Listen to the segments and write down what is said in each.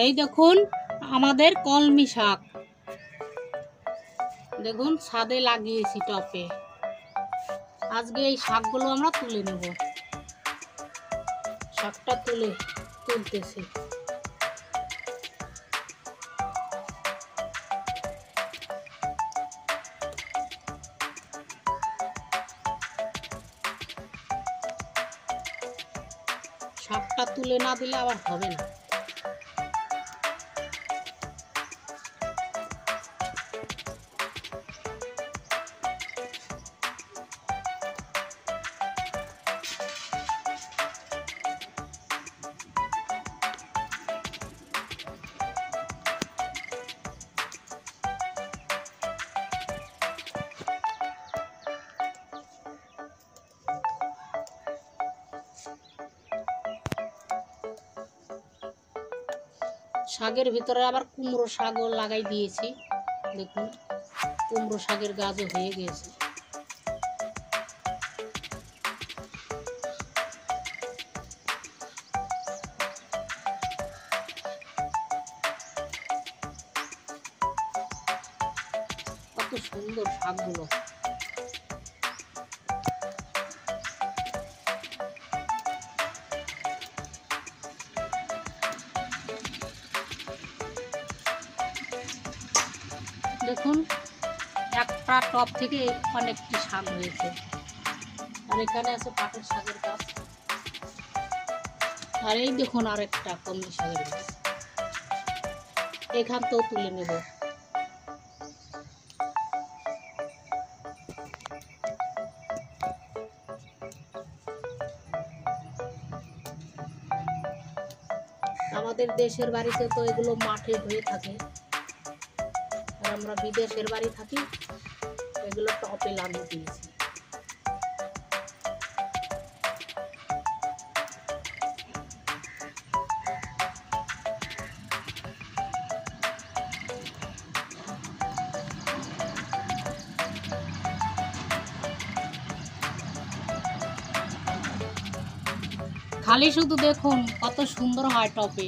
এই দেখুন আমাদের কলমি শাক, দেখুন ছাদে লাগিয়েছি টপে। আজকে এই শাকগুলো আমরা তুলে নেব। শাকটা তুলতেছি। শাকটা তুলে না দিলে আবার হবে না। শাকের ভিতরে আবার কুমড়ো শাকও লাগাই দিয়েছি। দেখুন কুমড়ো শাকের গাছও হয়ে গেছে। কত সুন্দর শাকগুলো। দেখুন একটা টব থেকে অনেকটি শাক হয়েছে। আর এখানে আছে পাটের শাকের গাছ। আর এই দেখুন আরেকটা কলমি শাকের গাছ, এখান তো তুলে নেব। আমাদের দেশের বাড়িতে তো এগুলো মাঠে হয়ে থাকে, আর আমরা বিদেশের বাড়ি থাকি, এগুলো টপে লাগিয়ে দিয়েছি। খালি শুধু দেখুন কত সুন্দর হয় টপে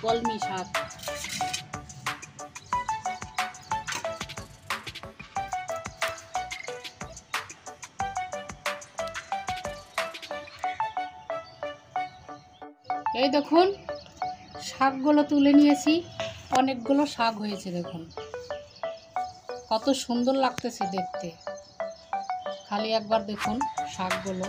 কলমি শাক। এই দেখুন শাকগুলো তুলে নিয়েছি, অনেকগুলো শাক হয়েছে। দেখুন কত সুন্দর লাগতেছে দেখতে। খালি একবার দেখুন শাকগুলো।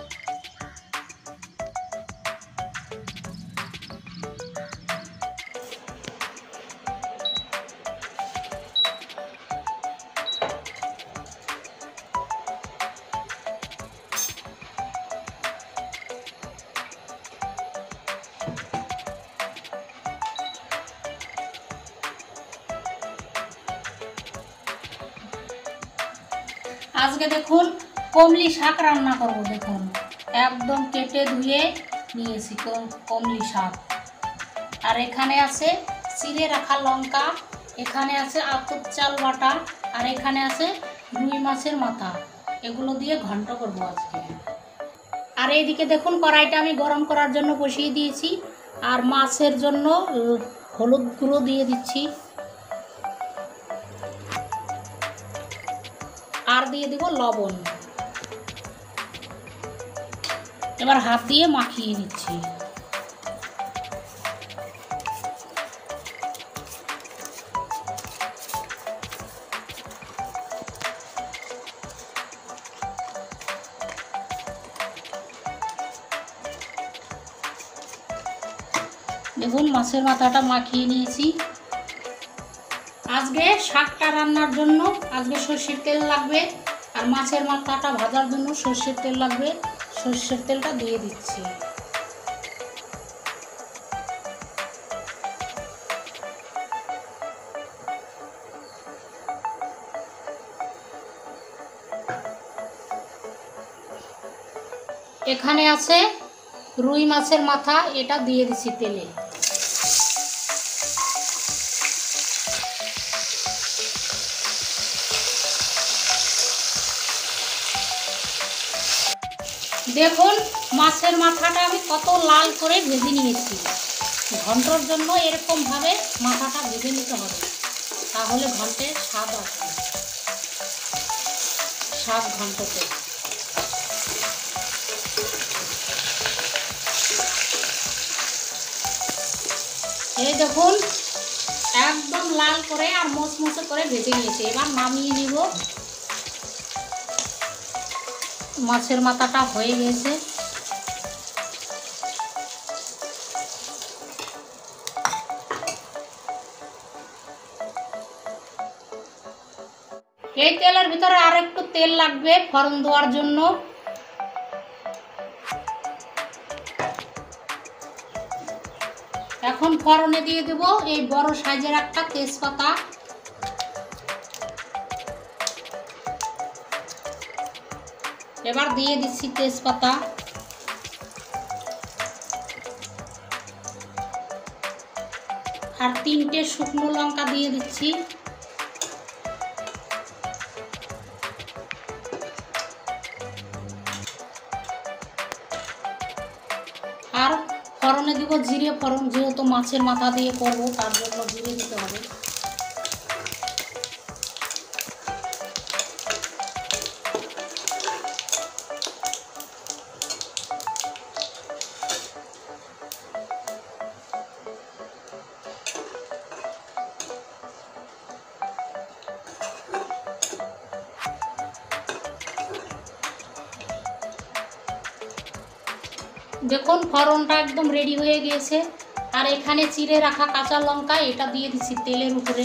আজকে দেখুন কমলি শাক রান্না করব। দেখুন একদম কেটে ধুয়ে নিয়েছি কমলি শাক। আর এখানে আছে চিড়ে রাখা লঙ্কা, এখানে আছে আতপ চাল বাটা, আর এখানে আছে রুই মাছের মাথা। এগুলো দিয়ে ঘন্ট করব আজকে। আর এইদিকে দেখুন কড়াইটা আমি গরম করার জন্য বসিয়ে দিয়েছি। আর মাছের জন্য হলুদ গুঁড়ো দিয়ে দিচ্ছি। আর দিয়ে দিব লবণ। এবার হাত দিয়ে মাখিয়ে নিচ্ছি। দেখুন মাছের মাথাটা মাখিয়ে নিয়েছি। আজকে শাকটা রান্নার জন্য আজকে সর্ষের তেল লাগবে, আর মাছের মাথাটা ভাজার জন্য সর্ষের তেল লাগবে। সর্ষের তেলটা দিয়ে দিচ্ছি। এখানে আছে রুই মাছের মাথা, এটা দিয়ে দিচ্ছি তেলে। দেখুন মাছের মাথাটা আমি কত লাল করে ভেজে নিয়েছি। ঘন্টর জন্য এরকমভাবে মাথাটা ভেজে নিতে হবে, তাহলে ঘন্টের স্বাদ আসবে, স্বাদ ঘন্টতে। এই দেখুন একদম লাল করে আর মচমচে করে ভেজে নিয়েছি। এবার নামিয়ে নিব। মাছের মাথাটা হয়ে গেছে। এই তেলের ভিতরে আর একটু তেল লাগবে ফোড়ন দেওয়ার জন্য। এখন ফোড়নে দিয়ে দেব এই বড় সাইজের একটা তেজপাতা, এবার দিয়ে দিচ্ছি তেজপাতা, আর 3টে শুকনো লঙ্কা দিয়ে দিচ্ছি। আর ফোড়নে দিব জিরে ফোড়ন, যেহেতু মাছের মাথা দিয়ে করব তার জন্য জিরে দিতে হবে। দেখুন ফোড়নটা একদম রেডি হয়ে গিয়েছে। আর এখানে চিড়ে রাখা কাঁচা লঙ্কা এটা দিয়ে দিচ্ছি তেলের উপরে।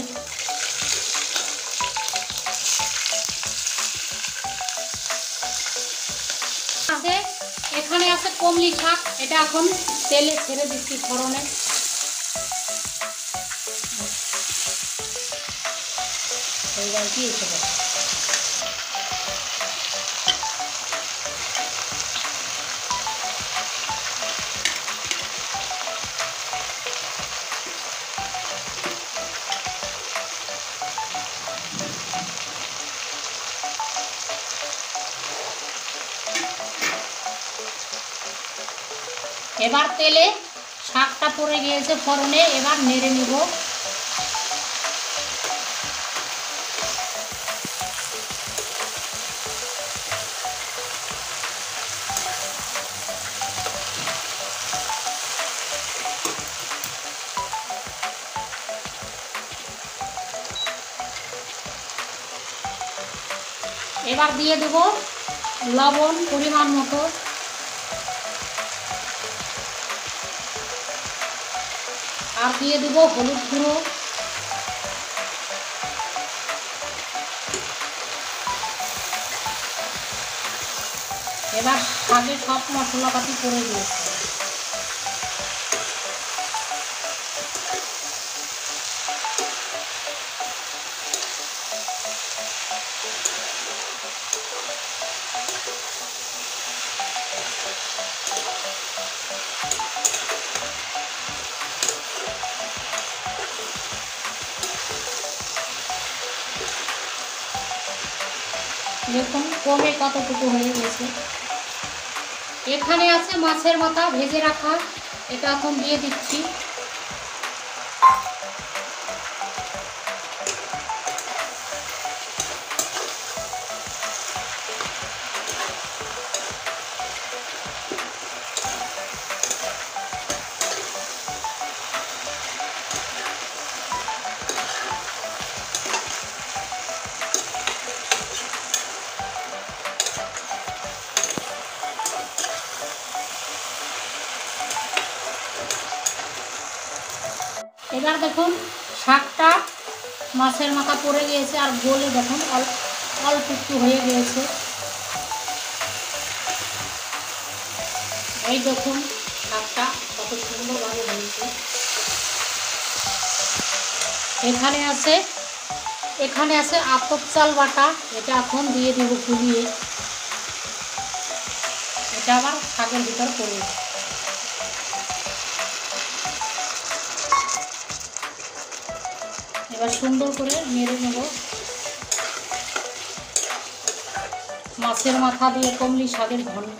এখানে আছে কমলি শাক, এটা এখন তেলে ছেড়ে দিচ্ছি ফোড়নে। এবার তেলে শাকটা পড়ে গিয়েছে ফোড়নে, এবার নেড়ে নিব। এবার দিয়ে দেব লবণ পরিমাণ মতো, আর দিয়ে দেব হলুদ গুঁড়ো, এবার শাকে সব মশলাপাতি পড়ে দিয়েছে। দেখুন কমে কতটুকু হয়ে গেছে। এখানে আছে মাছের মাথা ভেজে রাখা, এটা এখন দিয়ে দিচ্ছি। এবার দেখুন শাকটা মাছের মাথা পড়ে গিয়েছে আর গলে দেখুন অল্প একটু হয়ে গিয়েছে। এই দেখুন শাকটা কত সুন্দরভাবে হয়েছে। এখানে আছে আতপ চাল বাটা, এটা এখন দিয়ে দেব ফুলিয়ে। এটা আবার শাকের ভিতর পড়বে। এবার সুন্দর করে নেড়ে নেব। মাছের মাথা দিয়ে কমলি শাকের ঘন্ট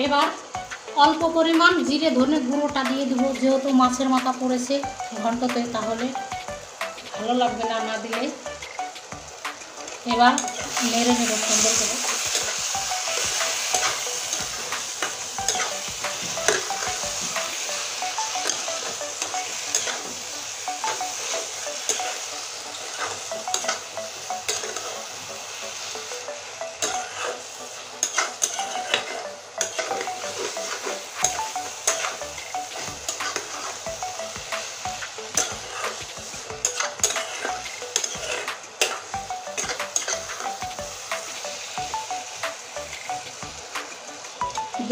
এবার অল্প পরিমাণ জিরে ধনে গুঁড়োটা দিয়ে দেবো, যেহেতু মাছের মাথা পড়েছে ঘন্টতে, তাহলে ভালো লাগবে না না দিলে। এবার নেড়ে নেব সুন্দর করে।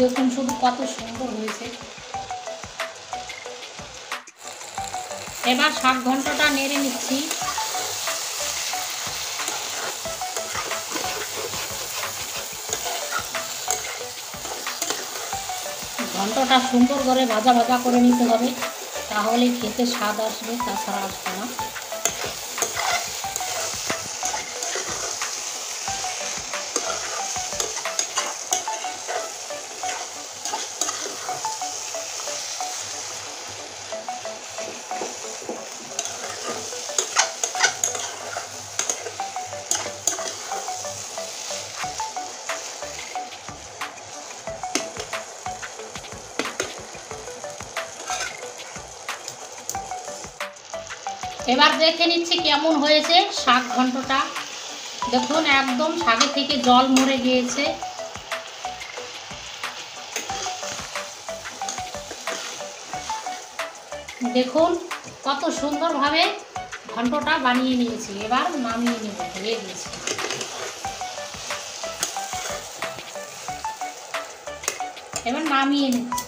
দেখুন শুধু কত সুন্দর হয়েছে। এবার শাক ঘন্টটা নেড়ে নিচ্ছি। ঘন্টটা সুন্দর করে ভাজা ভাজা করে নিতে হবে, তাহলেই খেতে স্বাদ আসবে, তাছাড়া আসবে না। এবার দেখে নিচ্ছি কেমন হয়েছে শাক ঘন্টটা। দেখুন একদম শাকের থেকে জল মরে গিয়েছে। দেখুন কত সুন্দরভাবে ঘন্টটা বানিয়ে নিয়েছি। এবার নামিয়ে নেব, হয়ে গেছে। এবার নামিয়ে নিচ্ছি।